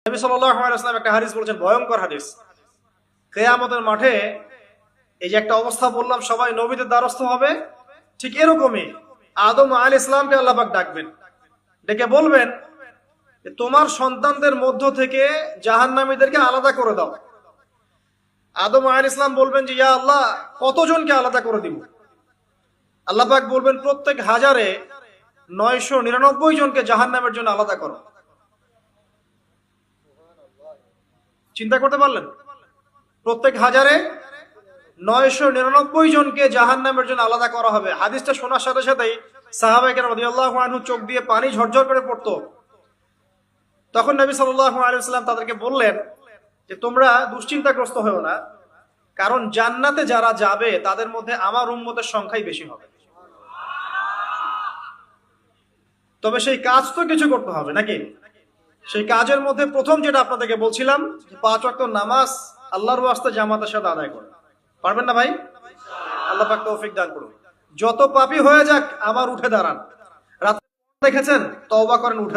নবী সাল্লাল্লাহু আলাইহি ওয়াসাল্লাম একটা হাদিস বলেছেন, ভয়ঙ্কর হাদিস। কিয়ামতের মাঠে এই যে একটা অবস্থা বললাম, সবাই নবীদের দ্বারস্থ হবে, ঠিক এরকমই আদম আলাইহিস সালামকে আল্লাহ পাক ডাকবেন, ডেকে বলবেন যে তোমার সন্তানদের মধ্য থেকে জাহান্নামীদেরকে আলাদা করে দাও। আদম আলাইহিস সালাম বলবেন যে ইয়া আল্লাহ, কতজনকে আলাদা করে দিব? আল্লাহ পাক বলবেন প্রত্যেক হাজারে 999 জনকে জাহান্নামের জন্য আলাদা করো। চিন্তা করতে পারলেন? প্রত্যেক হাজারে 999 জনকে জাহান্নামের জন্য আলাদা করা হবে। হাদিসটা শোনার সাথে সাথেই সাহাবায়ে কেরাম রাদিয়াল্লাহু আনহু চোখ দিয়ে পানি ঝরঝর করে পড়তো। তখন নবী সাল্লাল্লাহু আলাইহি ওয়াসাল্লাম তাদেরকে বললেন যে তোমরা দুশ্চিন্তাগ্রস্ত হও না, কারণ জান্নাতে যারা যাবে তাদের মধ্যে আমার উম্মতের সংখ্যাই বেশি হবে। তবে সেই কাজ তো কিছু করতে হবে নাকি? সেই কাজের মধ্যে প্রথম যেটা আপনাদেরকে বলছিলাম, 5 ওয়াক্ত নামাজ আল্লাহর ওয়াস্তে জামাতের সাথে আদায় করুন। পারবেন না ভাই? আল্লাহ পাক তৌফিক দান করুন। যত পাপী হয়ে যাক, আবার উঠে দাঁড়ান। রাতে দেখেছেন, তওবা করেন, উঠে